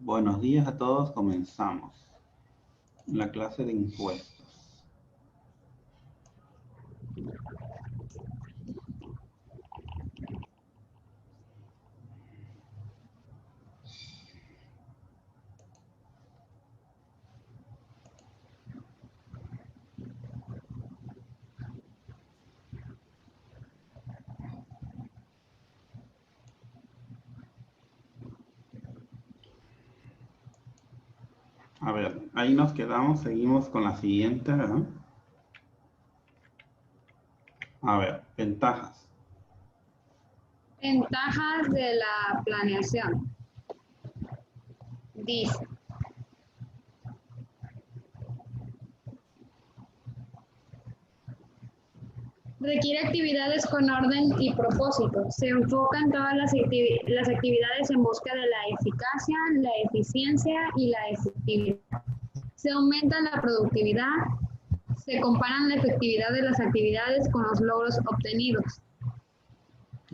Buenos días a todos, comenzamos la clase de impuestos. A ver, ahí nos quedamos, seguimos con la siguiente, ¿verdad? A ver, ventajas. Ventajas de la planeación. Dice, requiere actividades con orden y propósito. Se enfocan todas las actividades en busca de la eficacia, la eficiencia y la efectividad. Se aumenta la productividad. Se comparan la efectividad de las actividades con los logros obtenidos.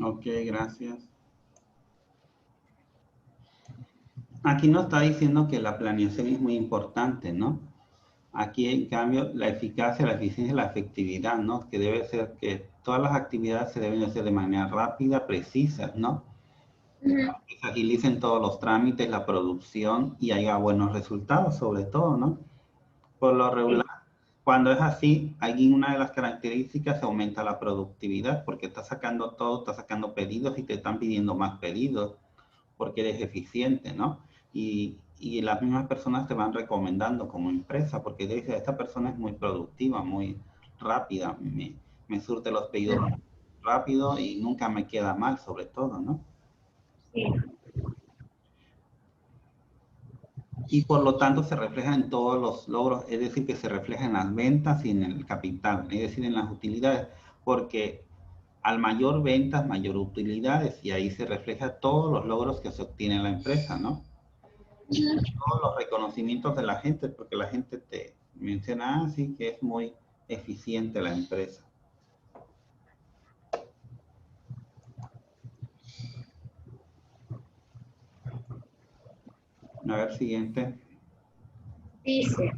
Ok, gracias. Aquí nos está diciendo que la planeación es muy importante, ¿no? Aquí, en cambio, la eficacia, la eficiencia y la efectividad, ¿no? Que debe ser que todas las actividades se deben hacer de manera rápida, precisa, ¿no? Que se agilicen todos los trámites, la producción y haya buenos resultados, sobre todo, ¿no? Por lo regular, cuando es así, hay una de las características, se aumenta la productividad, porque estás sacando todo, estás sacando pedidos y te están pidiendo más pedidos, porque eres eficiente, ¿no? Y las mismas personas te van recomendando como empresa, porque te dicen, esta persona es muy productiva, muy rápida, me surte los pedidos rápido y nunca me queda mal, sobre todo, ¿no? Sí. Y por lo tanto se refleja en todos los logros, es decir, que se refleja en las ventas y en el capital, es decir, en las utilidades, porque al mayor ventas, mayor utilidades, y ahí se refleja todos los logros que se obtiene en la empresa, ¿no? Todos los reconocimientos de la gente, porque la gente te menciona así que es muy eficiente la empresa. A ver, siguiente. Dice,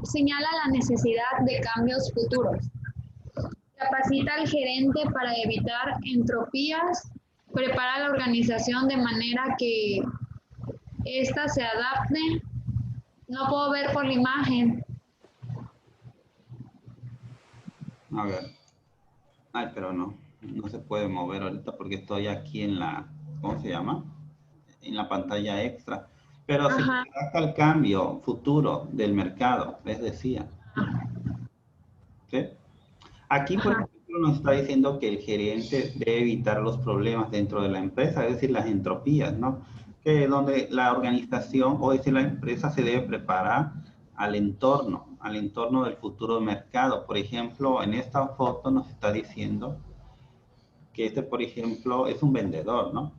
señala la necesidad de cambios futuros. Capacita al gerente para evitar entropías. Prepara la organización de manera que ésta se adapte. No puedo ver por la imagen. A ver. Ay, pero no se puede mover ahorita porque estoy aquí en la, ¿cómo se llama? En la pantalla extra. Pero se Ajá. adapta al cambio futuro del mercado, les decía. ¿Sí? Aquí, por Ajá. ejemplo, nos está diciendo que el gerente debe evitar los problemas dentro de la empresa, es decir, las entropías, ¿no? Que donde la organización o es decir, la empresa se debe preparar al entorno del futuro mercado. Por ejemplo, en esta foto nos está diciendo que este, por ejemplo, es un vendedor, ¿no?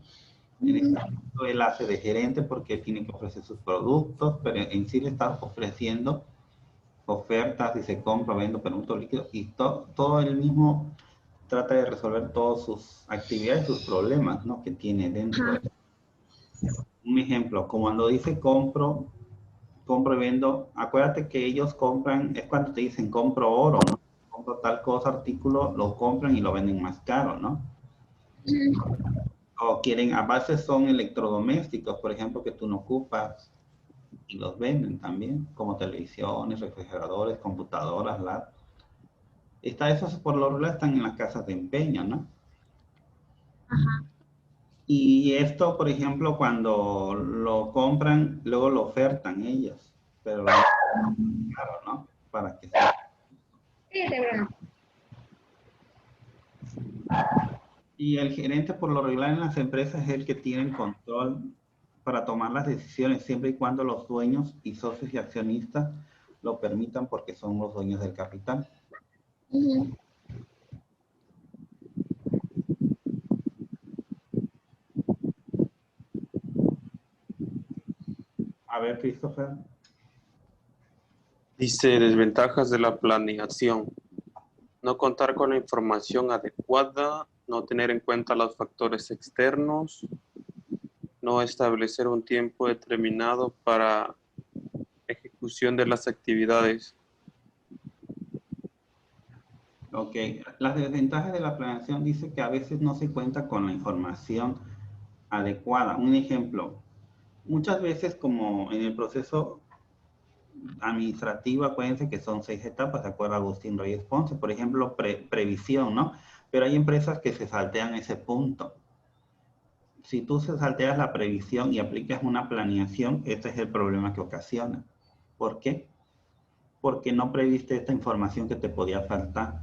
En este caso, él hace de gerente porque tiene que ofrecer sus productos, pero en sí le está ofreciendo ofertas y se compra, vende productos líquidos y todo él mismo trata de resolver todas sus actividades, sus problemas, ¿no? Que tiene dentro. Ajá. Un ejemplo, como cuando dice compro y vendo, acuérdate que ellos compran, es cuando te dicen compro oro, ¿no? Compro tal cosa, artículo, lo compran y lo venden más caro, ¿no? O quieren, a base son electrodomésticos, por ejemplo, que tú no ocupas y los venden también, como televisiones, refrigeradores, computadoras, laptops. Esos por lo regular están en las casas de empeño, ¿no? Ajá. Y esto, por ejemplo, cuando lo compran, luego lo ofertan ellos, pero lo claro, ¿no? Para que sea. Fíjate, Bruno. Y el gerente, por lo regular en las empresas, es el que tiene el control para tomar las decisiones, siempre y cuando los dueños y socios y accionistas lo permitan, porque son los dueños del capital. A ver, Christopher. Dice desventajas de la planeación. No contar con la información adecuada no tener en cuenta los factores externos, no establecer un tiempo determinado para ejecución de las actividades. Ok, las desventajas de la planeación dice que a veces no se cuenta con la información adecuada. Un ejemplo, muchas veces como en el proceso administrativo, acuérdense que son 6 etapas, de acuerdo a Agustín Reyes Ponce, por ejemplo, previsión, ¿no? Pero hay empresas que se saltean ese punto. Si tú se salteas la previsión y aplicas una planeación, este es el problema que ocasiona. ¿Por qué? Porque no previste esta información que te podía faltar.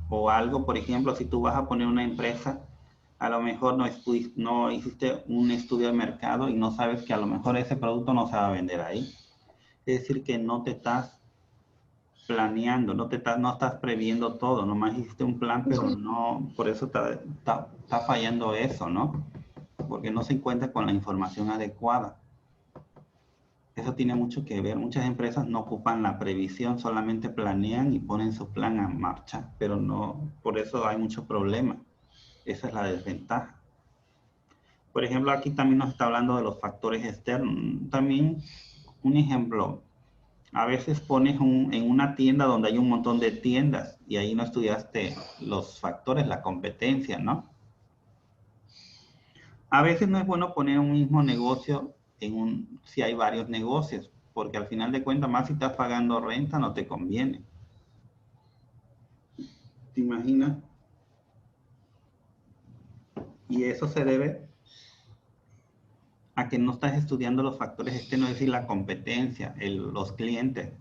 O algo, por ejemplo, si tú vas a poner una empresa, a lo mejor no hiciste un estudio de mercado y no sabes que a lo mejor ese producto no se va a vender ahí. Es decir, que no te estás planeando, no estás previendo todo, nomás hiciste un plan, pero no, por eso está fallando eso, ¿no? Porque no se encuentra con la información adecuada. Eso tiene mucho que ver. Muchas empresas no ocupan la previsión, solamente planean y ponen su plan en marcha, pero no, por eso hay mucho problema. Esa es la desventaja. Por ejemplo, aquí también nos está hablando de los factores externos. También un ejemplo, a veces pones en una tienda donde hay un montón de tiendas y ahí no estudiaste los factores, la competencia, ¿no? A veces no es bueno poner un mismo negocio si hay varios negocios, porque al final de cuentas, más si estás pagando renta, no te conviene. ¿Te imaginas? Y eso se debe a que no estás estudiando los factores externos, es decir, la competencia, los clientes.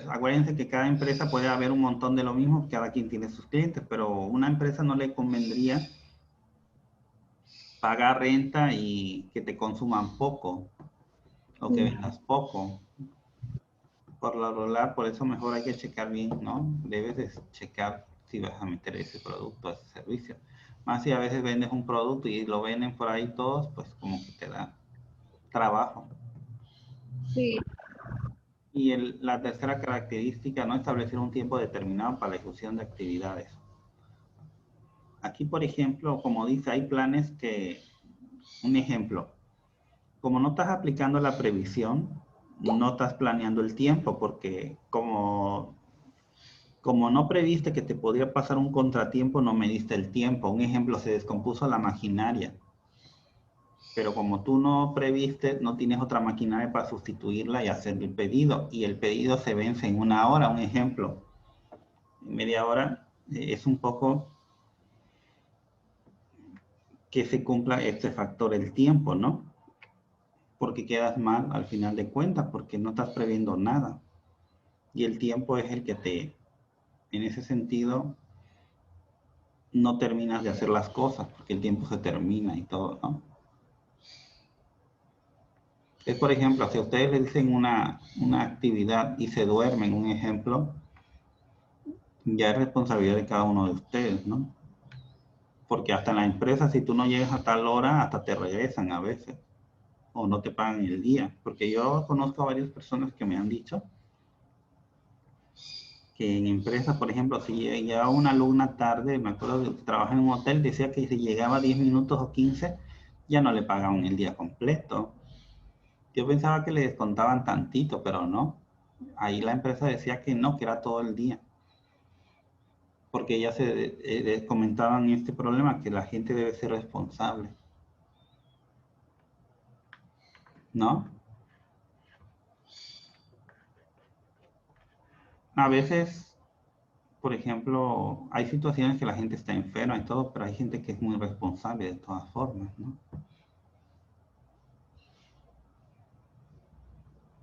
Acuérdense que cada empresa puede haber un montón de lo mismo, cada quien tiene sus clientes, pero una empresa no le convendría pagar renta y que te consuman poco o que vendas poco. Por lo regular, por eso mejor hay que checar bien, ¿no? Debes de checar si vas a meter ese producto, ese servicio. Más si a veces vendes un producto y lo venden por ahí todos, pues como que te da trabajo. Sí. Y la tercera característica, no establecer un tiempo determinado para la ejecución de actividades. Aquí, por ejemplo, como dice, hay planes que, un ejemplo, como no estás aplicando la previsión, no estás planeando el tiempo, porque como no previste que te podría pasar un contratiempo, no mediste el tiempo. Un ejemplo, se descompuso la maquinaria. Pero como tú no previste, no tienes otra maquinaria para sustituirla y hacer el pedido. Y el pedido se vence en 1 hora, un ejemplo. En media hora es un poco que se cumpla este factor, el tiempo, ¿no? Porque quedas mal al final de cuentas, porque no estás previendo nada. Y el tiempo es el que en ese sentido, no terminas de hacer las cosas, porque el tiempo se termina y todo, ¿no? Es, por ejemplo, si a ustedes les dicen una actividad y se duermen, un ejemplo, ya es responsabilidad de cada uno de ustedes, ¿no? Porque hasta en la empresa, si tú no llegas a tal hora, hasta te regresan a veces, o no te pagan el día. Porque yo conozco a varias personas que me han dicho que en empresas, por ejemplo, si llegaba una alumna tarde, me acuerdo que trabajaba en un hotel, decía que si llegaba 10 minutos o 15, ya no le pagaban el día completo. Yo pensaba que le descontaban tantito, pero no. Ahí la empresa decía que no, que era todo el día. Porque ya se comentaban este problema, que la gente debe ser responsable. ¿No? A veces, por ejemplo, hay situaciones que la gente está enferma y todo, pero hay gente que es muy responsable de todas formas, ¿no?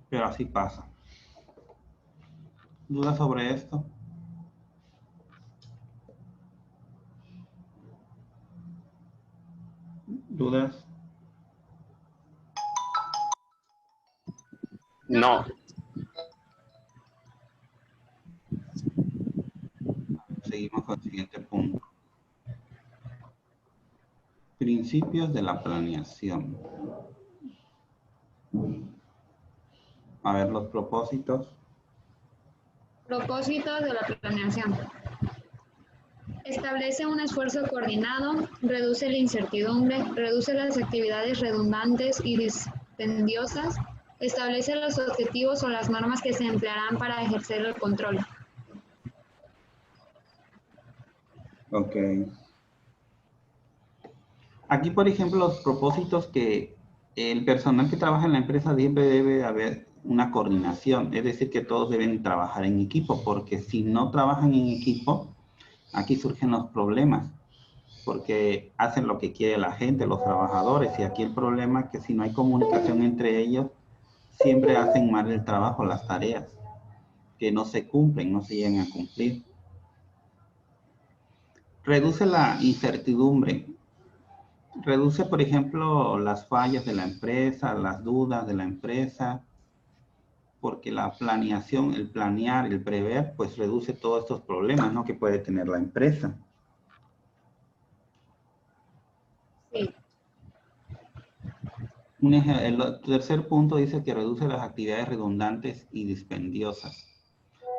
Pero así pasa. ¿Dudas sobre esto? ¿Dudas? No. Seguimos con el siguiente punto. Principios de la planeación. A ver, los propósitos. Propósitos de la planeación. Establece un esfuerzo coordinado, reduce la incertidumbre, reduce las actividades redundantes y dispendiosas, establece los objetivos o las normas que se emplearán para ejercer el control. Ok. Aquí, por ejemplo, los propósitos que el personal que trabaja en la empresa siempre debe haber una coordinación, es decir, que todos deben trabajar en equipo, porque si no trabajan en equipo, aquí surgen los problemas, porque hacen lo que quiere la gente, los trabajadores, y aquí el problema es que si no hay comunicación entre ellos, siempre hacen mal el trabajo, las tareas, que no se cumplen, no se llegan a cumplir. Reduce la incertidumbre. Reduce, por ejemplo, las fallas de la empresa, las dudas de la empresa, porque la planeación, el planear, el prever, pues reduce todos estos problemas, ¿no?, que puede tener la empresa. Sí. El tercer punto dice que reduce las actividades redundantes y dispendiosas.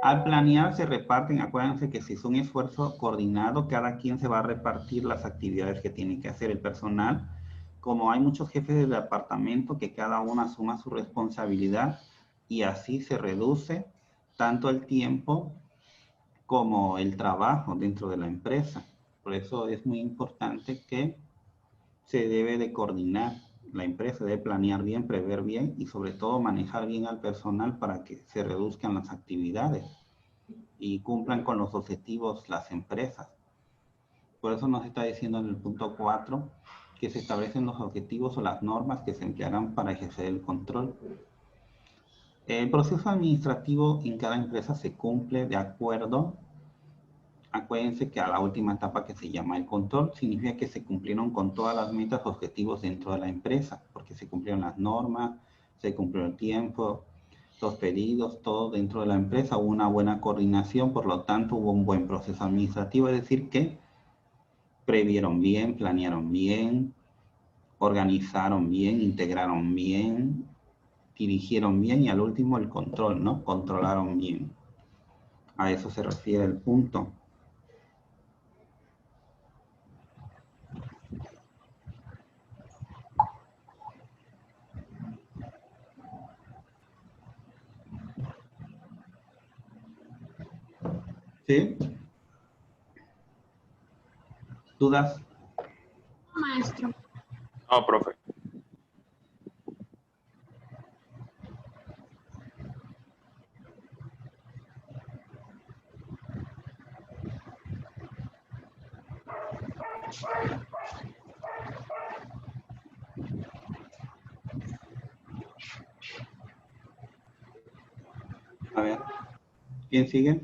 Al planear se reparten, acuérdense que si es un esfuerzo coordinado, cada quien se va a repartir las actividades que tiene que hacer el personal. Como hay muchos jefes de departamento, que cada uno asuma su responsabilidad y así se reduce tanto el tiempo como el trabajo dentro de la empresa. Por eso es muy importante que se debe de coordinar. La empresa debe planear bien, prever bien y sobre todo manejar bien al personal para que se reduzcan las actividades y cumplan con los objetivos las empresas. Por eso nos está diciendo en el punto 4 que se establecen los objetivos o las normas que se emplearán para ejercer el control. El proceso administrativo en cada empresa se cumple de acuerdo. Acuérdense que a la última etapa, que se llama el control, significa que se cumplieron con todas las metas, objetivos dentro de la empresa, porque se cumplieron las normas, se cumplió el tiempo, los pedidos, todo dentro de la empresa, hubo una buena coordinación, por lo tanto hubo un buen proceso administrativo, es decir que previeron bien, planearon bien, organizaron bien, integraron bien, dirigieron bien y al último el control, ¿no? Controlaron bien. A eso se refiere el punto. ¿Sí? ¿Dudas? Maestro. No, profe. A ver, ¿quién sigue?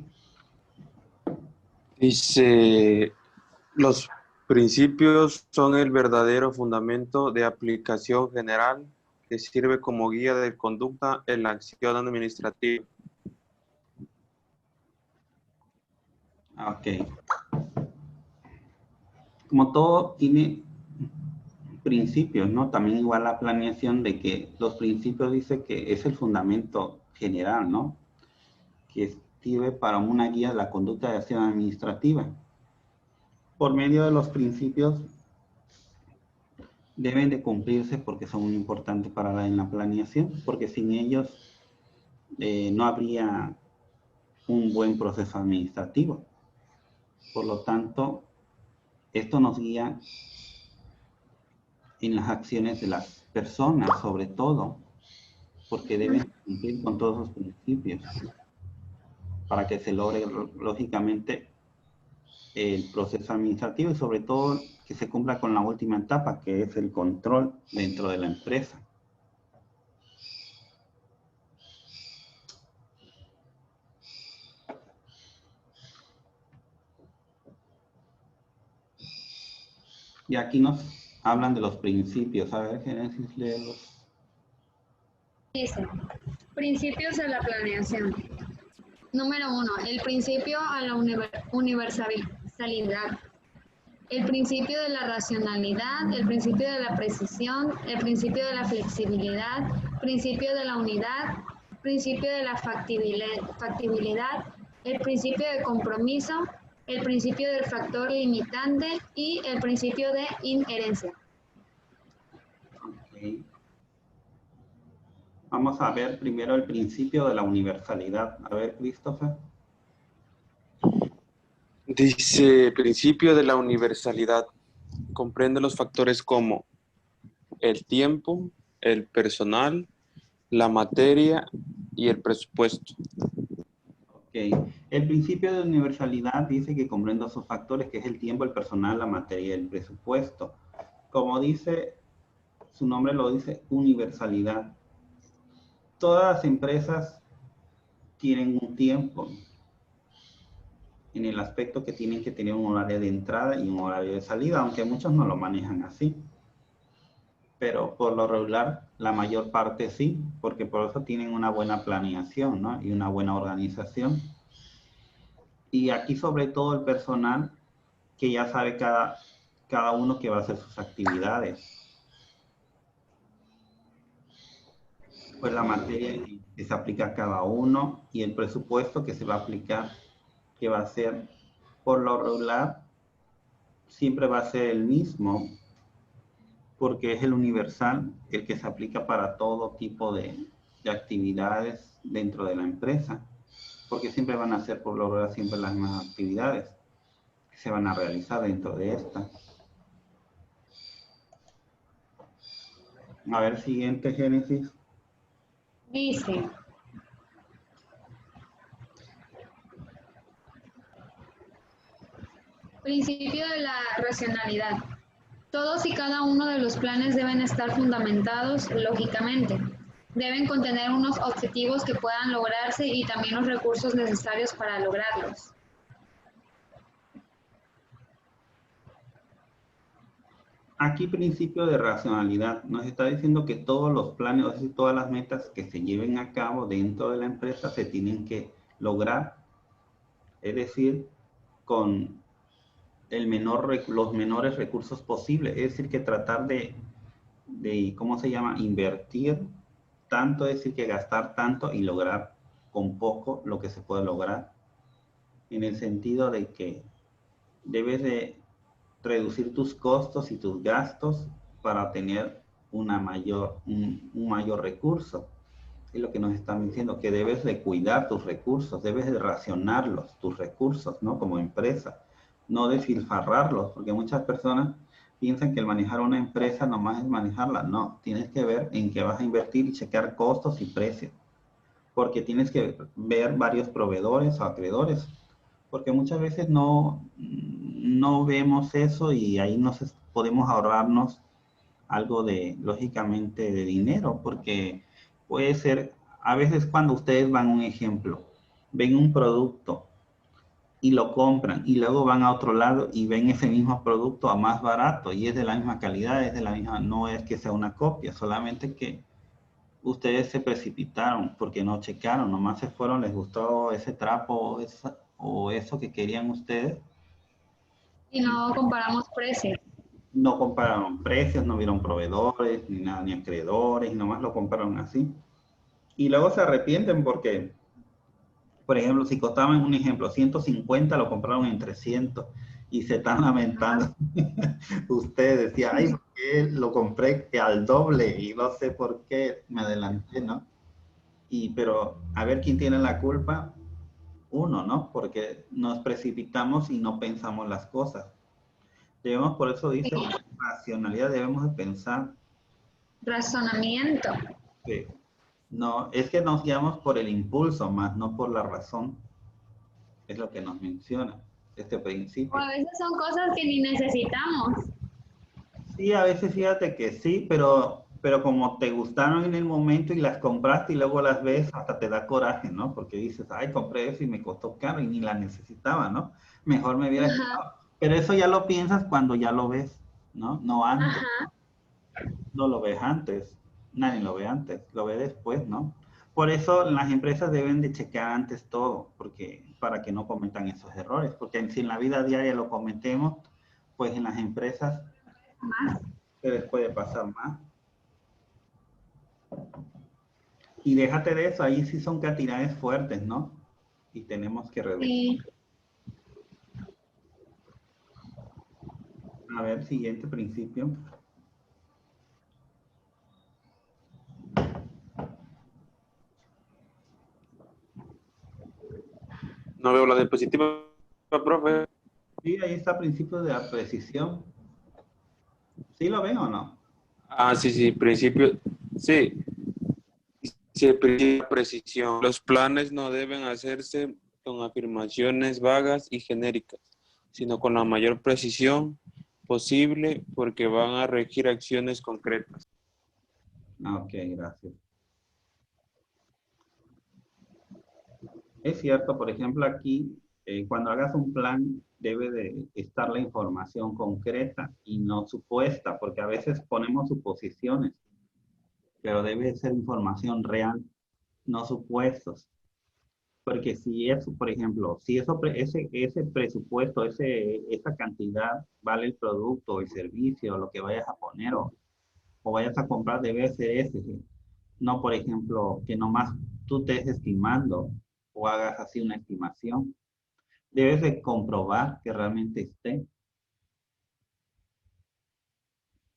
Dice, los principios son el verdadero fundamento de aplicación general que sirve como guía de conducta en la acción administrativa. Ok. Como todo tiene principios, ¿no? También igual la planeación, de que los principios dice que es el fundamento general, ¿no? Que sirve para una guía de la conducta de acción administrativa. Por medio de los principios deben de cumplirse porque son muy importantes para en la planeación, porque sin ellos no habría un buen proceso administrativo. Por lo tanto, esto nos guía en las acciones de las personas, sobre todo, porque deben cumplir con todos los principios para que se logre, lógicamente, el proceso administrativo y sobre todo que se cumpla con la última etapa, que es el control dentro de la empresa. Y aquí nos hablan de los principios. A ver, Génesis, léelos. Dice, principios de la planeación. Número 1, el principio a la universalidad. El principio de la racionalidad, el principio de la precisión, el principio de la flexibilidad, principio de la unidad, principio de la factibilidad, el principio de compromiso, el principio del factor limitante y el principio de inherencia. Ok. Vamos a ver primero el principio de la universalidad. A ver, Christopher. Dice, principio de la universalidad comprende los factores como el tiempo, el personal, la materia y el presupuesto. Ok. El principio de universalidad dice que comprende esos factores, que es el tiempo, el personal, la materia y el presupuesto. Como dice, su nombre lo dice, universalidad. Todas las empresas tienen un tiempo en el aspecto que tienen que tener un horario de entrada y un horario de salida, aunque muchos no lo manejan así. Pero por lo regular, la mayor parte sí, porque por eso tienen una buena planeación, ¿no? Y una buena organización. Y aquí sobre todo el personal que ya sabe cada uno que va a hacer sus actividades. Pues la materia que se aplica a cada uno y el presupuesto que se va a aplicar, que va a ser por lo regular, siempre va a ser el mismo, porque es el universal, el que se aplica para todo tipo de actividades dentro de la empresa, porque siempre van a ser por lo regular siempre las mismas actividades que se van a realizar dentro de esta. A ver, siguiente, Génesis. Dice, principio de la racionalidad. Todos y cada uno de los planes deben estar fundamentados lógicamente. Deben contener unos objetivos que puedan lograrse y también los recursos necesarios para lograrlos. Aquí principio de racionalidad nos está diciendo que todos los planes, es decir, todas las metas que se lleven a cabo dentro de la empresa se tienen que lograr, es decir, con los menores recursos posibles, es decir, que tratar ¿cómo se llama? Invertir tanto, es decir, que gastar tanto y lograr con poco lo que se puede lograr, en el sentido de que debes de reducir tus costos y tus gastos para tener un mayor recurso. Es lo que nos están diciendo, que debes de cuidar tus recursos, debes de racionarlos, tus recursos, ¿no? Como empresa, no despilfarrarlos, porque muchas personas piensan que el manejar una empresa nomás es manejarla. No, tienes que ver en qué vas a invertir y checar costos y precios, porque tienes que ver varios proveedores o acreedores, porque muchas veces no vemos eso y ahí podemos ahorrarnos algo lógicamente, de dinero, porque puede ser, a veces cuando ustedes van, un ejemplo, ven un producto y lo compran y luego van a otro lado y ven ese mismo producto a más barato y es de la misma calidad, es de la misma, no es que sea una copia, solamente que ustedes se precipitaron porque no checaron, nomás se fueron, les gustó ese trapo o eso que querían ustedes. Y no comparamos precios. No compararon precios, no vieron proveedores, ni nada, ni acreedores, y nomás lo compraron así. Y luego se arrepienten porque, por ejemplo, si costaban, un ejemplo, 150, lo compraron en 300 y se están lamentando. Ustedes decían, ay, ¿por qué lo compré al doble? Y no sé por qué me adelanté, ¿no? Pero a ver quién tiene la culpa, uno, ¿no? Porque nos precipitamos y no pensamos las cosas. Debemos, por eso dice, racionalidad, debemos de pensar. Razonamiento. Sí. No, es que nos guiamos por el impulso más, no por la razón. Es lo que nos menciona este O principio. a veces son cosas que ni necesitamos. Sí, a veces fíjate que sí, pero como te gustaron en el momento y las compraste y luego las ves, hasta te da coraje, ¿no? Porque dices, ay, compré eso y me costó caro y ni la necesitaba, ¿no? Mejor me hubiera Ajá, esperado. Pero eso ya lo piensas cuando ya lo ves, ¿no? No antes. ajá. No lo ves antes, nadie lo ve antes, lo ve después, ¿no? Por eso las empresas deben de checar antes todo, para que no cometan esos errores, porque si en la vida diaria lo cometemos, pues en las empresas Más. se les puede pasar más. Y déjate de eso, ahí sí son cantidades fuertes, ¿no? Y tenemos que reducir. Sí. A ver, siguiente principio. No veo la diapositiva, profe. Sí, ahí está principio de la precisión. ¿Sí lo ven o no? Ah, sí, sí, principio. Sí, sí, el principio de precisión. Los planes no deben hacerse con afirmaciones vagas y genéricas, sino con la mayor precisión posible porque van a regir acciones concretas. Ah, ok, gracias. Es cierto, por ejemplo, aquí, cuando hagas un plan, debe de estar la información concreta y no supuesta, porque a veces ponemos suposiciones, pero debe ser información real, no supuestos. Porque si eso, por ejemplo, si eso, ese presupuesto, esa cantidad vale el producto o el servicio, lo que vayas a poner o vayas a comprar, debe ser ese. ¿Sí? No, por ejemplo, que nomás tú estés estimando o hagas así una estimación. Debes de comprobar que realmente esté.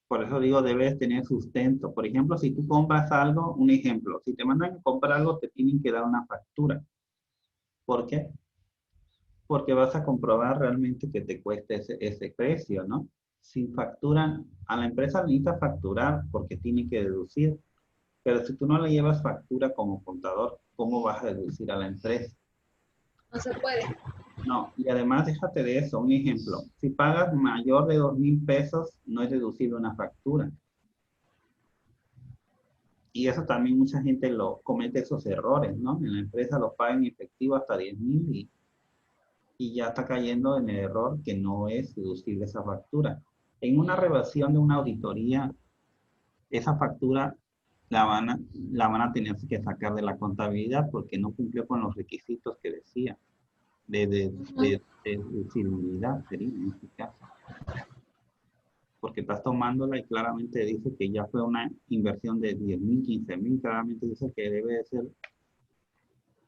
Por eso digo, debes tener sustento. Por ejemplo, si tú compras algo, un ejemplo, si te mandan a comprar algo, te tienen que dar una factura. ¿Por qué? Porque vas a comprobar realmente que te cueste ese precio, ¿no? Si facturan, a la empresa necesita facturar porque tiene que deducir, pero si tú no le llevas factura como contador, ¿cómo vas a deducir a la empresa? No se puede. No, y además déjate de eso, un ejemplo, si pagas mayor de 2,000 pesos, no es deducible una factura. Y eso también mucha gente lo comete esos errores, ¿no? En la empresa lo paga en efectivo hasta 10,000 y ya está cayendo en el error que no es deducible esa factura. En una revisión de una auditoría, esa factura la van a tener que sacar de la contabilidad porque no cumplió con los requisitos que decía de deducibilidad, sería en este caso. Porque estás tomándola y claramente dice que ya fue una inversión de 10,000, 15,000, claramente dice que debe de ser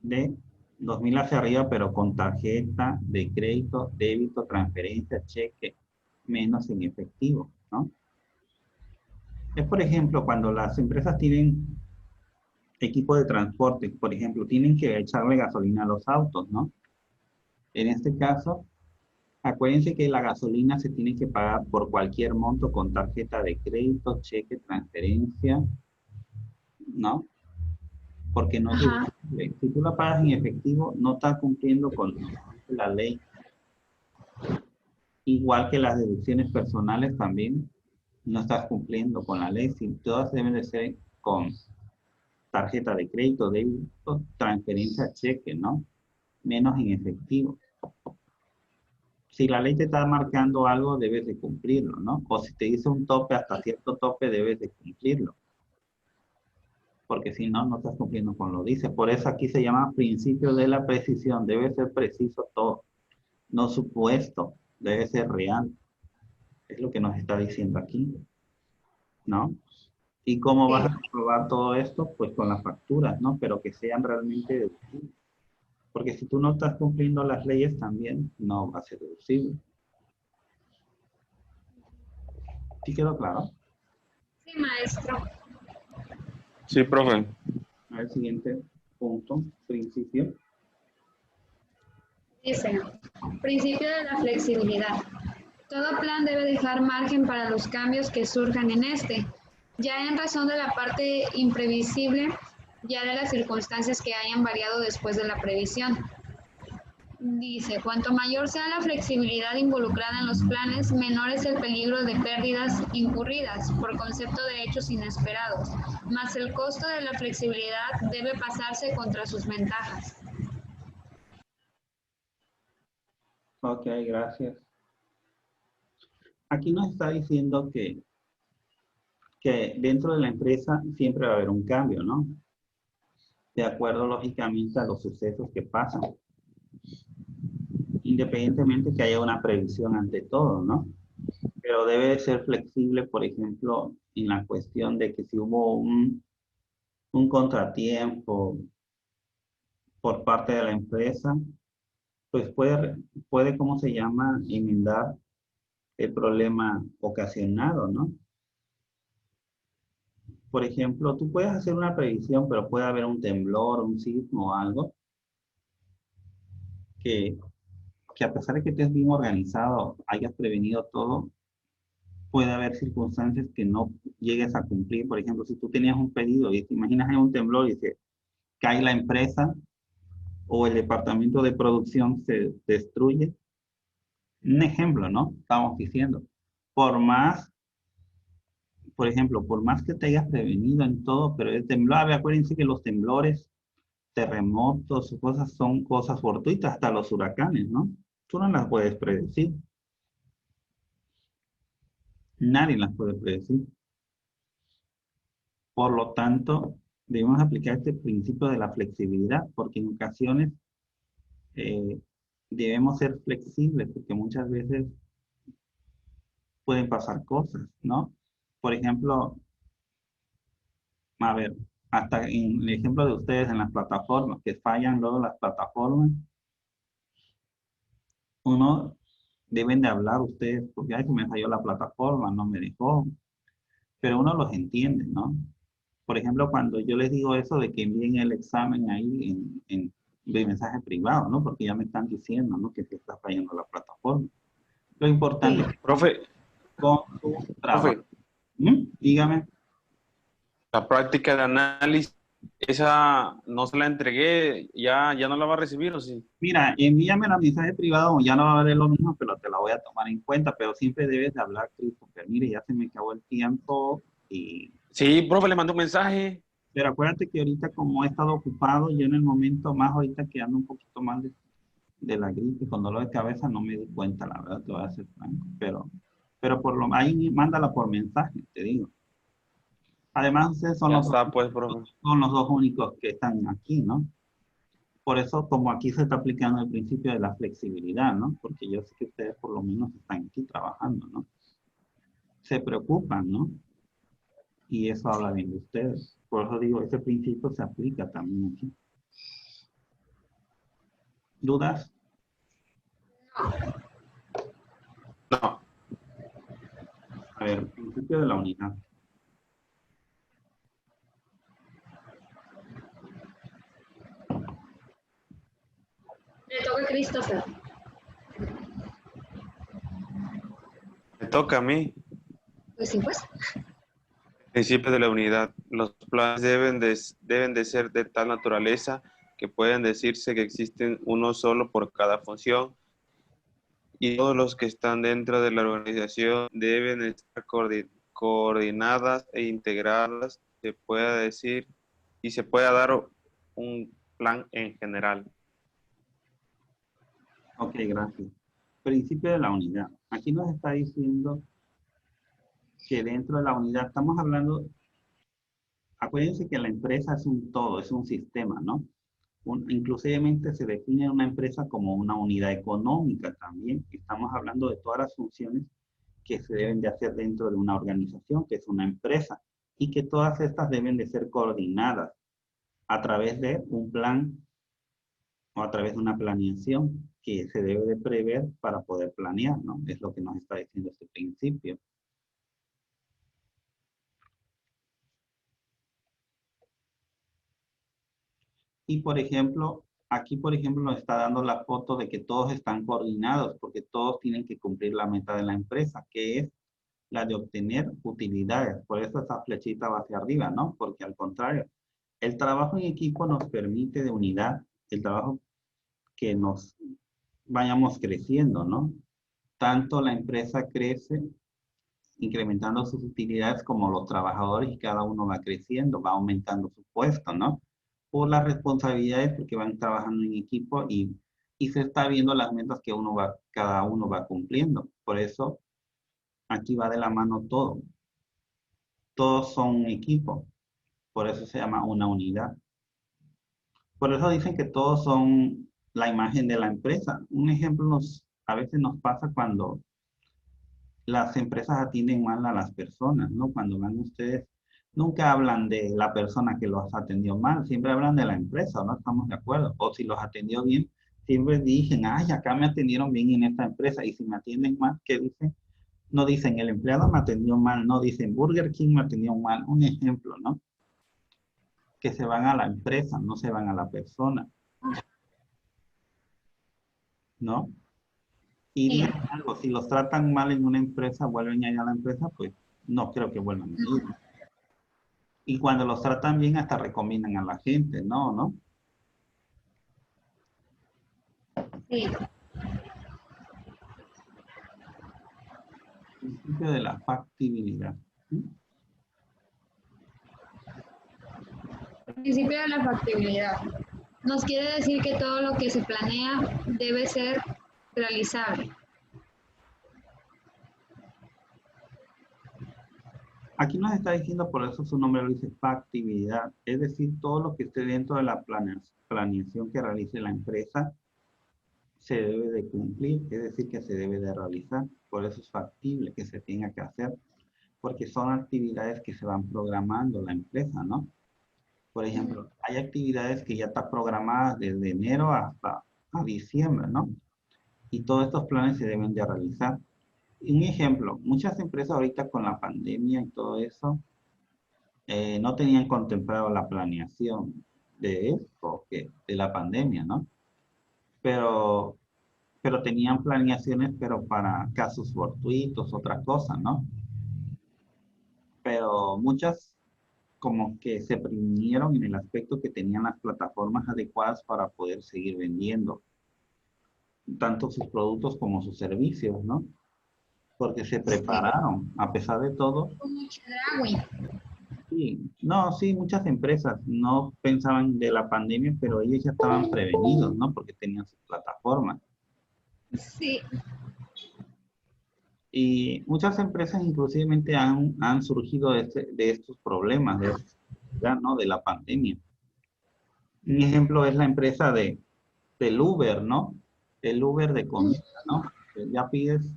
de 2,000 hacia arriba, pero con tarjeta de crédito, débito, transferencia, cheque, menos en efectivo, ¿no? Es, por ejemplo, cuando las empresas tienen equipo de transporte, por ejemplo, tienen que echarle gasolina a los autos, ¿no? En este caso, acuérdense que la gasolina se tiene que pagar por cualquier monto con tarjeta de crédito, cheque, transferencia, ¿no? Porque no es Ajá. deducible. Si tú la pagas en efectivo, no estás cumpliendo con la ley. Igual que las deducciones personales también, no estás cumpliendo con la ley. Si todas deben de ser con tarjeta de crédito, débito, transferencia, cheque, ¿no? Menos en efectivo. Si la ley te está marcando algo, debes de cumplirlo, ¿no? O si te dice un tope, hasta cierto tope, debes de cumplirlo. Porque si no, no estás cumpliendo con lo dice. Por eso aquí se llama principio de la precisión. Debe ser preciso todo, no supuesto, debe ser real. Es lo que nos está diciendo aquí, ¿no? ¿Y cómo vas a comprobar todo esto? Pues con las facturas, ¿no? Pero que sean realmente deducibles. Porque si tú no estás cumpliendo las leyes también, no va a ser deducible. ¿Sí quedó claro? Sí, maestro. Sí, profe. El siguiente punto, principio. Dice, principio de la flexibilidad. Todo plan debe dejar margen para los cambios que surjan en este, ya en razón de la parte imprevisible, ya de las circunstancias que hayan variado después de la previsión. Dice, cuanto mayor sea la flexibilidad involucrada en los planes, menor es el peligro de pérdidas incurridas por concepto de hechos inesperados, más el costo de la flexibilidad debe pasarse contra sus ventajas. Ok, gracias. Aquí nos está diciendo que dentro de la empresa siempre va a haber un cambio, ¿no? De acuerdo, lógicamente, a los sucesos que pasan. Independientemente que haya una previsión ante todo, ¿no? Pero debe ser flexible, por ejemplo, en la cuestión de que si hubo un contratiempo por parte de la empresa, pues puede, ¿cómo se llama? Enmendar el problema ocasionado, ¿no? Por ejemplo, tú puedes hacer una previsión, pero puede haber un temblor, un sismo o algo que, que a pesar de que estés bien organizado, hayas prevenido todo, puede haber circunstancias que no llegues a cumplir. Por ejemplo, si tú tenías un pedido y te imaginas en un temblor y se cae la empresa o el departamento de producción se destruye. Un ejemplo, ¿no? Estamos diciendo, por más, por ejemplo, por más que te hayas prevenido en todo, pero el temblor, acuérdense que los temblores, terremotos, cosas son cosas fortuitas, hasta los huracanes, ¿no? Tú no las puedes predecir. Nadie las puede predecir. Por lo tanto, debemos aplicar este principio de la flexibilidad, porque en ocasiones eh, debemos ser flexibles, porque muchas veces pueden pasar cosas, ¿no? Por ejemplo, a ver, hasta en el ejemplo de ustedes en las plataformas, que fallan luego las plataformas, uno deben de hablar ustedes, porque ay, que me falló la plataforma, no me dejó, pero uno los entiende, ¿no? Por ejemplo, cuando yo les digo eso de que envíen el examen ahí de mensaje privado, ¿no? Porque ya me están diciendo, ¿no? Que se está fallando la plataforma. Lo importante Sí. es que Profe, con su trabajo. profe, Dígame. la práctica de análisis, esa no se la entregué, ya no la va a recibir, ¿o sí? Mira, envíame la mensaje privado, ya no va a valer lo mismo, pero te la voy a tomar en cuenta, pero siempre debes de hablar, Christopher. Mire, ya se me acabó el tiempo y... Sí, profe, le mandé un mensaje. Pero acuérdate que ahorita como he estado ocupado, yo en el momento más ahorita que ando un poquito más de la gripe, con dolor de cabeza, no me di cuenta, la verdad, te voy a ser franco. Pero por lo ahí mándala por mensaje, te digo. Además, ustedes Ya está, pues, profe. son los dos únicos que están aquí, ¿no? Por eso, como aquí se está aplicando el principio de la flexibilidad, ¿no? Porque yo sé que ustedes por lo menos están aquí trabajando, ¿no? Se preocupan, ¿no? Y eso habla bien de ustedes. Por eso digo, ese principio se aplica también aquí. ¿Dudas? No, A ver, principio de la unidad. Le toca a Christopher. me toca a mí. Pues sí, pues. Principio de la unidad. Los planes deben de ser de tal naturaleza que pueden decirse que existen uno solo por cada función y todos los que están dentro de la organización deben estar coordinadas e integradas, se pueda decir, y se pueda dar un plan en general. Ok, gracias. Principio de la unidad. Aquí nos está diciendo que dentro de la unidad estamos hablando, acuérdense que la empresa es un todo, es un sistema, ¿no? Inclusivemente se define una empresa como una unidad económica también. Estamos hablando de todas las funciones que se deben de hacer dentro de una organización, que es una empresa, y que todas estas deben de ser coordinadas a través de un plan o a través de una planeación que se debe de prever para poder planear, ¿no? Es lo que nos está diciendo este principio. Y por ejemplo, aquí por ejemplo nos está dando la foto de que todos están coordinados porque todos tienen que cumplir la meta de la empresa, que es la de obtener utilidades. Por eso esa flechita va hacia arriba, ¿no? Porque al contrario, el trabajo en equipo nos permite de unidad, el trabajo que nos vayamos creciendo, ¿no? Tanto la empresa crece incrementando sus utilidades como los trabajadores y cada uno va creciendo, va aumentando su puesto, ¿no? Por las responsabilidades porque van trabajando en equipo y se está viendo las metas que cada uno va cumpliendo. Por eso aquí va de la mano todo. Todos son un equipo. Por eso se llama una unidad. Por eso dicen que todos son la imagen de la empresa. Un ejemplo a veces nos pasa cuando las empresas atienden mal a las personas, ¿no? Cuando van ustedes, nunca hablan de la persona que los atendió mal, siempre hablan de la empresa, ¿no? Estamos de acuerdo. O si los atendió bien, siempre dicen, ay, acá me atendieron bien en esta empresa. Y si me atienden mal, ¿qué dicen? No dicen el empleado me atendió mal, no dicen Burger King me atendió mal. Un ejemplo, ¿no? Que se van a la empresa, no se van a la persona, ¿no? Y Sí, dicen algo, si los tratan mal en una empresa, vuelven allá a la empresa, pues no creo que vuelvan a ir. Y cuando los tratan bien, hasta recomiendan a la gente, ¿no? ¿No? sí. Principio de la factibilidad. ¿Sí? Principio de la factibilidad. Nos quiere decir que todo lo que se planea debe ser realizable. Aquí nos está diciendo, por eso su nombre lo dice, factibilidad. Es decir, todo lo que esté dentro de la planeación que realice la empresa se debe de cumplir, es decir, que se debe de realizar. Por eso es factible que se tenga que hacer, porque son actividades que se van programando la empresa, ¿no? Por ejemplo, hay actividades que ya están programadas desde enero hasta a diciembre, ¿no? Y todos estos planes se deben de realizar. Un ejemplo, muchas empresas ahorita con la pandemia y todo eso, no tenían contemplado la planeación de esto, de la pandemia, ¿no? Pero, pero tenían planeaciones, pero para casos fortuitos, otras cosas, ¿no? Pero muchas como que se previnieron en el aspecto que tenían las plataformas adecuadas para poder seguir vendiendo tanto sus productos como sus servicios, ¿no? Porque se prepararon, a pesar de todo. Mucho Dragui. Sí, no, sí, muchas empresas no pensaban de la pandemia, pero ellos ya estaban prevenidos, ¿no? Porque tenían sus plataformas. Sí, Y muchas empresas inclusivemente han surgido de estos problemas, ya, ¿no? De la pandemia. Un ejemplo es la empresa del Uber, ¿no? El Uber de comida, ¿no? Que ya pides,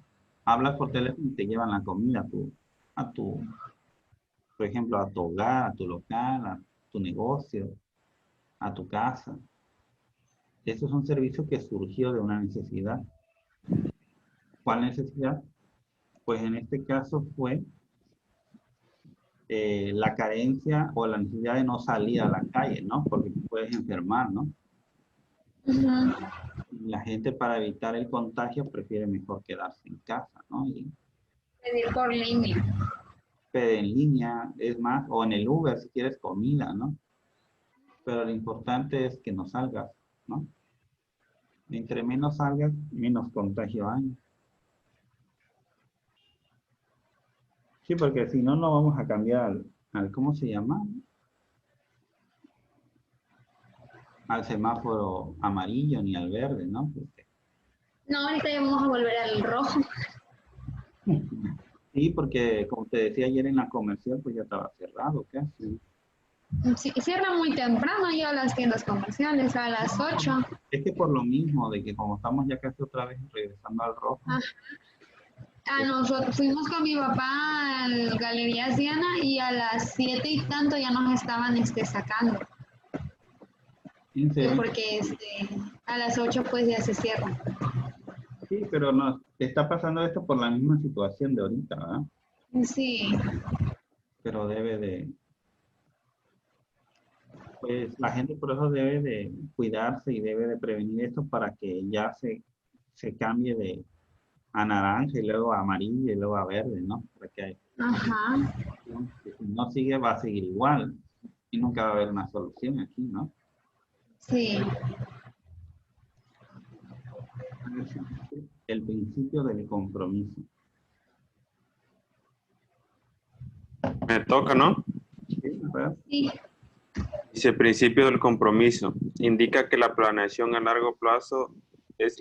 hablas por teléfono y te llevan la comida por ejemplo, a tu hogar, a tu local, a tu negocio, a tu casa. Eso es un servicio que surgió de una necesidad. ¿Cuál necesidad? Pues en este caso fue la carencia o la necesidad de no salir a la calle, ¿no? Porque te puedes enfermar, ¿no? ujú, Y la gente para evitar el contagio prefiere mejor quedarse en casa, ¿no? Y pedir por línea. pedir en línea, es más, o en el Uber si quieres comida, ¿no? Pero lo importante es que no salgas, ¿no? Entre menos salgas, menos contagio hay. Sí, porque si no, no vamos a cambiar ¿cómo se llama? Al semáforo amarillo ni al verde, ¿no? No, ahorita ya vamos a volver al rojo. Sí, porque como te decía ayer en la comercial, pues ya estaba cerrado casi. Sí, cierra muy temprano ya las tiendas comerciales, a las 8. Es que por lo mismo, de que como estamos ya casi otra vez regresando al rojo, Ah, nosotros fuimos con mi papá al Galerías Diana y a las 7 y tanto ya nos estaban sacando. ¿en Sí, serio? porque a las 8 pues ya se cierra. Sí, pero no, está pasando esto por la misma situación de ahorita, ¿verdad? Sí, Pero pues la gente por eso debe de cuidarse y debe de prevenir esto para que ya se cambie a naranja y luego a amarillo y luego a verde, ¿no? Porque ajá, si no sigue, va a seguir igual y nunca va a haber una solución aquí, ¿no? sí. A ver si dice el principio del compromiso. Me toca, ¿no? ¿Sí? ¿Verdad? Sí, Dice principio del compromiso. Indica que la planeación a largo plazo es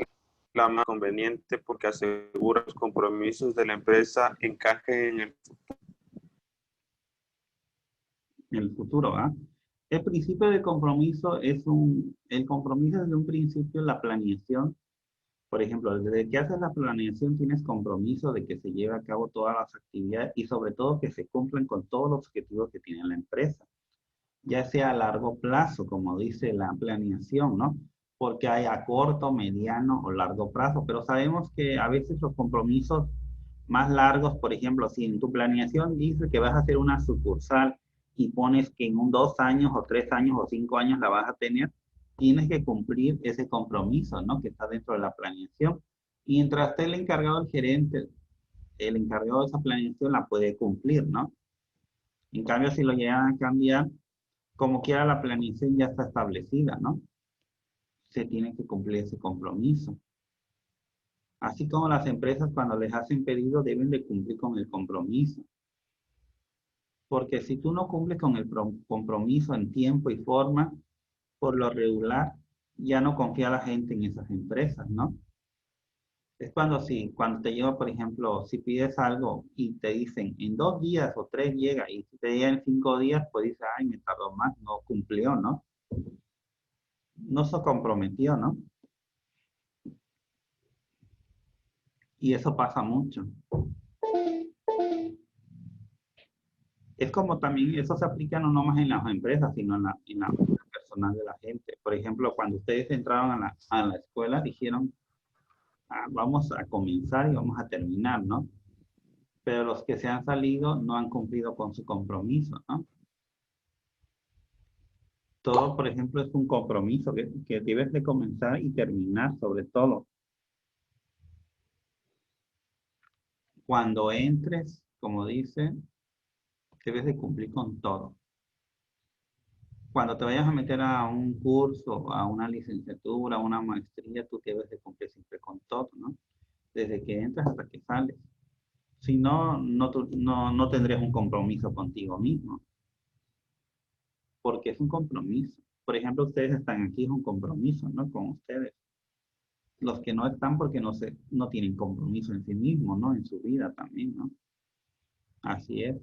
la más conveniente porque asegura los compromisos de la empresa encajen en el. En el futuro, ¿ah? El principio de compromiso el compromiso desde un principio, la planeación. Por ejemplo, desde que haces la planeación tienes compromiso de que se lleve a cabo todas las actividades y sobre todo que se cumplan con todos los objetivos que tiene la empresa, ya sea a largo plazo, como dice la planeación, ¿no? Porque hay a corto, mediano o largo plazo, pero sabemos que a veces los compromisos más largos, por ejemplo, si en tu planeación dice que vas a hacer una sucursal y pones que en 2 años o 3 años o 5 años la vas a tener, tienes que cumplir ese compromiso, ¿no? Que está dentro de la planeación. Y mientras esté el encargado, el gerente, el encargado de esa planeación la puede cumplir, ¿no? En cambio, si lo llegan a cambiar, como quiera la planeación ya está establecida, ¿no? Se tiene que cumplir ese compromiso. Así como las empresas cuando les hacen pedido deben de cumplir con el compromiso. Porque si tú no cumples con el compromiso en tiempo y forma, por lo regular, ya no confía la gente en esas empresas, ¿no? Es cuando te lleva, por ejemplo, si pides algo y te dicen en 2 días o 3 llega, y si te llega en 5 días, pues dices, ay, me tardó más, no cumplió, ¿no? No se comprometió, ¿no? Y eso pasa mucho. Es como también, eso se aplica no nomás en las empresas, sino en la vida personal de la gente. Por ejemplo, cuando ustedes entraron a la escuela, dijeron, "Ah, vamos a comenzar y vamos a terminar, ¿no? Pero los que se han salido no han cumplido con su compromiso, ¿no? Todo, por ejemplo, es un compromiso que debes de comenzar y terminar, sobre todo. Cuando entres, como dice, debes de cumplir con todo. Cuando te vayas a meter a un curso, a una licenciatura, a una maestría, tú debes de cumplir siempre con todo, ¿no? Desde que entras hasta que sales. Si no, no tendrías un compromiso contigo mismo, porque es un compromiso. Por ejemplo, ustedes están aquí, es un compromiso, ¿no? Con ustedes. Los que no están porque no tienen compromiso en sí mismos, ¿no? En su vida también, ¿no? Así es.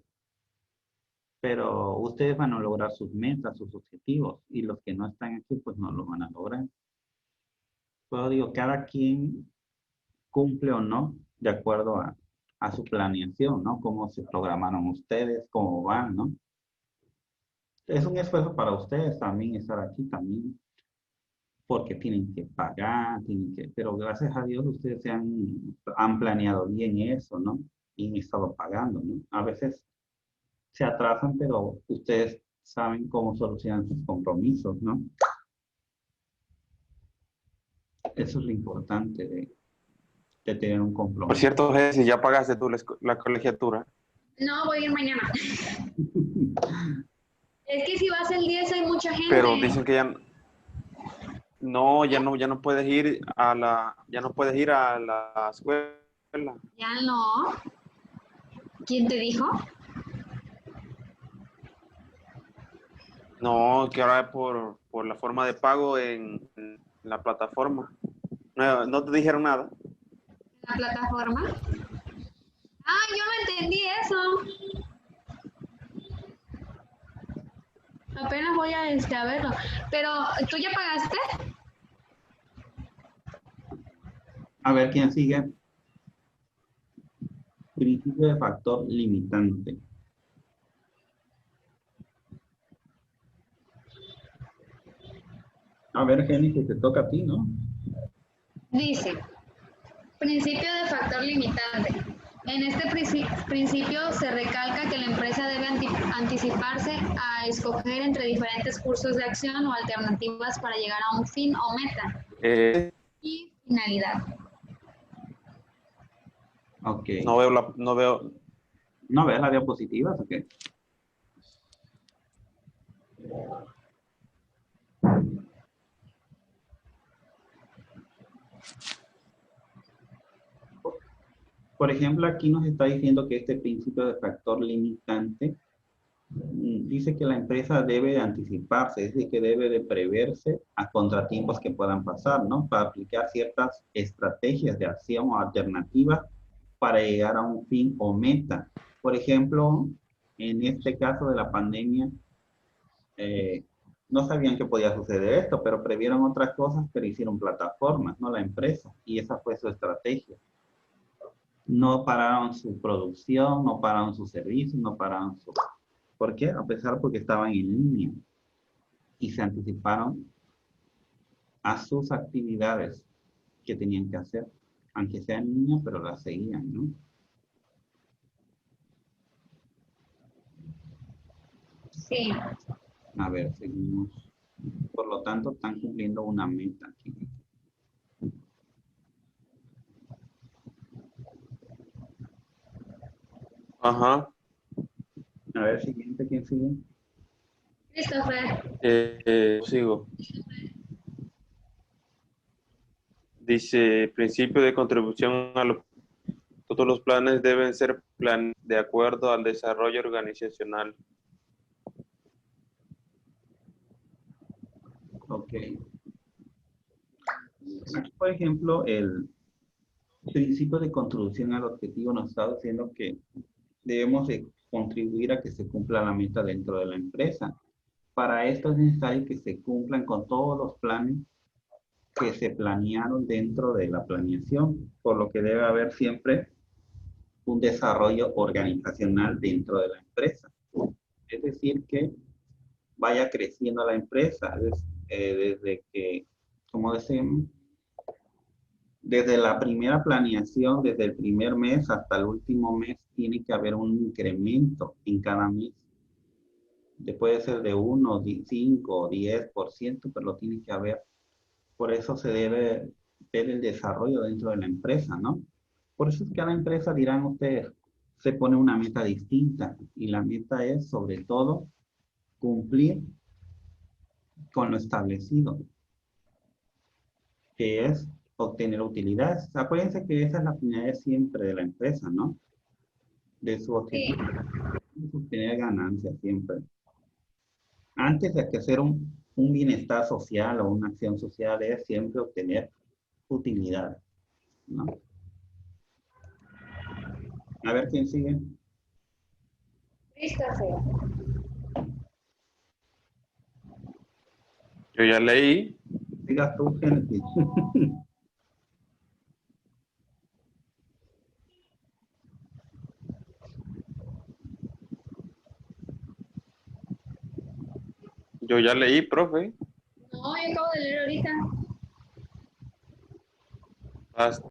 Pero ustedes van a lograr sus metas, sus objetivos, y los que no están aquí, pues no lo van a lograr. Pero digo, cada quien cumple o no de acuerdo a su planeación, ¿no? Cómo se programaron ustedes, cómo van, ¿no? Es un esfuerzo para ustedes también estar aquí también, porque tienen que pagar, pero gracias a Dios ustedes han planeado bien eso, ¿no? Y han estado pagando, ¿no? A veces se atrasan, pero ustedes saben cómo solucionan sus compromisos, ¿no? Eso es lo importante de tener un Por compromiso. cierto, Jessy, ¿ya pagaste tú la colegiatura? No, voy a ir mañana. Es que si vas el 10 hay mucha Pero gente. dicen que ya no puedes ir ya no puedes ir a la escuela. Ya no. ¿Quién te dijo? No, que ahora es por la forma de pago en la plataforma. No, no te dijeron nada. ¿La plataforma? Ah, yo no entendí eso. Apenas voy a verlo. Pero, ¿tú ya pagaste? A ver quién sigue. Principio de factor limitante. A ver, Génesis, te toca a ti, ¿no? Dice, principio de factor limitante. En este principio se recalca que la empresa debe anticiparse a escoger entre diferentes cursos de acción o alternativas para llegar a un fin o meta Eh, y finalidad. Ok. no veo. ¿No ves las diapositivas o qué? Por ejemplo, aquí nos está diciendo que este principio de factor limitante dice que la empresa debe de anticiparse, es decir, que debe de preverse a contratiempos que puedan pasar, ¿no? Para aplicar ciertas estrategias de acción o alternativas para llegar a un fin o meta. Por ejemplo, en este caso de la pandemia, eh, no sabían que podía suceder esto, pero previeron otras cosas, pero hicieron plataformas, ¿no? La empresa, y esa fue su estrategia. No pararon su producción, no pararon sus servicios, no pararon su... ¿Por qué? A pesar porque estaban en línea y se anticiparon a sus actividades que tenían que hacer, aunque sea en línea, pero las seguían, ¿no? Sí. A ver, seguimos. Por lo tanto, están cumpliendo una meta aquí. Ajá. A ver, siguiente, ¿quién sigue? Christopher. Sigo. Dice, principio de contribución a los... Todos los planes deben ser de acuerdo al desarrollo organizacional. Ok. Aquí, por ejemplo, el principio de contribución al objetivo nos está diciendo que debemos de contribuir a que se cumpla la meta dentro de la empresa. Para esto es necesario que se cumplan con todos los planes que se planearon dentro de la planeación, por lo que debe haber siempre un desarrollo organizacional dentro de la empresa. Es decir, que vaya creciendo la empresa desde que, como decimos, desde la primera planeación, desde el primer mes hasta el último mes, tiene que haber un incremento en cada mes. Puede ser de 1, 5, 10%, pero lo tiene que haber. Por eso se debe ver el desarrollo dentro de la empresa, ¿no? Por eso es que cada empresa, dirán ustedes, se pone una meta distinta y la meta es, sobre todo, cumplir con lo establecido, que es obtener utilidades. Acuérdense que esa es la finalidad siempre de la empresa, ¿no? De su Sí. objetivo, es obtener ganancias siempre. Antes de que hacer un bienestar social o una acción social, es siempre obtener utilidad, ¿no? A ver quién sigue. Christopher. Yo ya leí. Sigas tú, Genesis. Yo ya leí, profe. No, yo acabo de leer ahorita. Basta.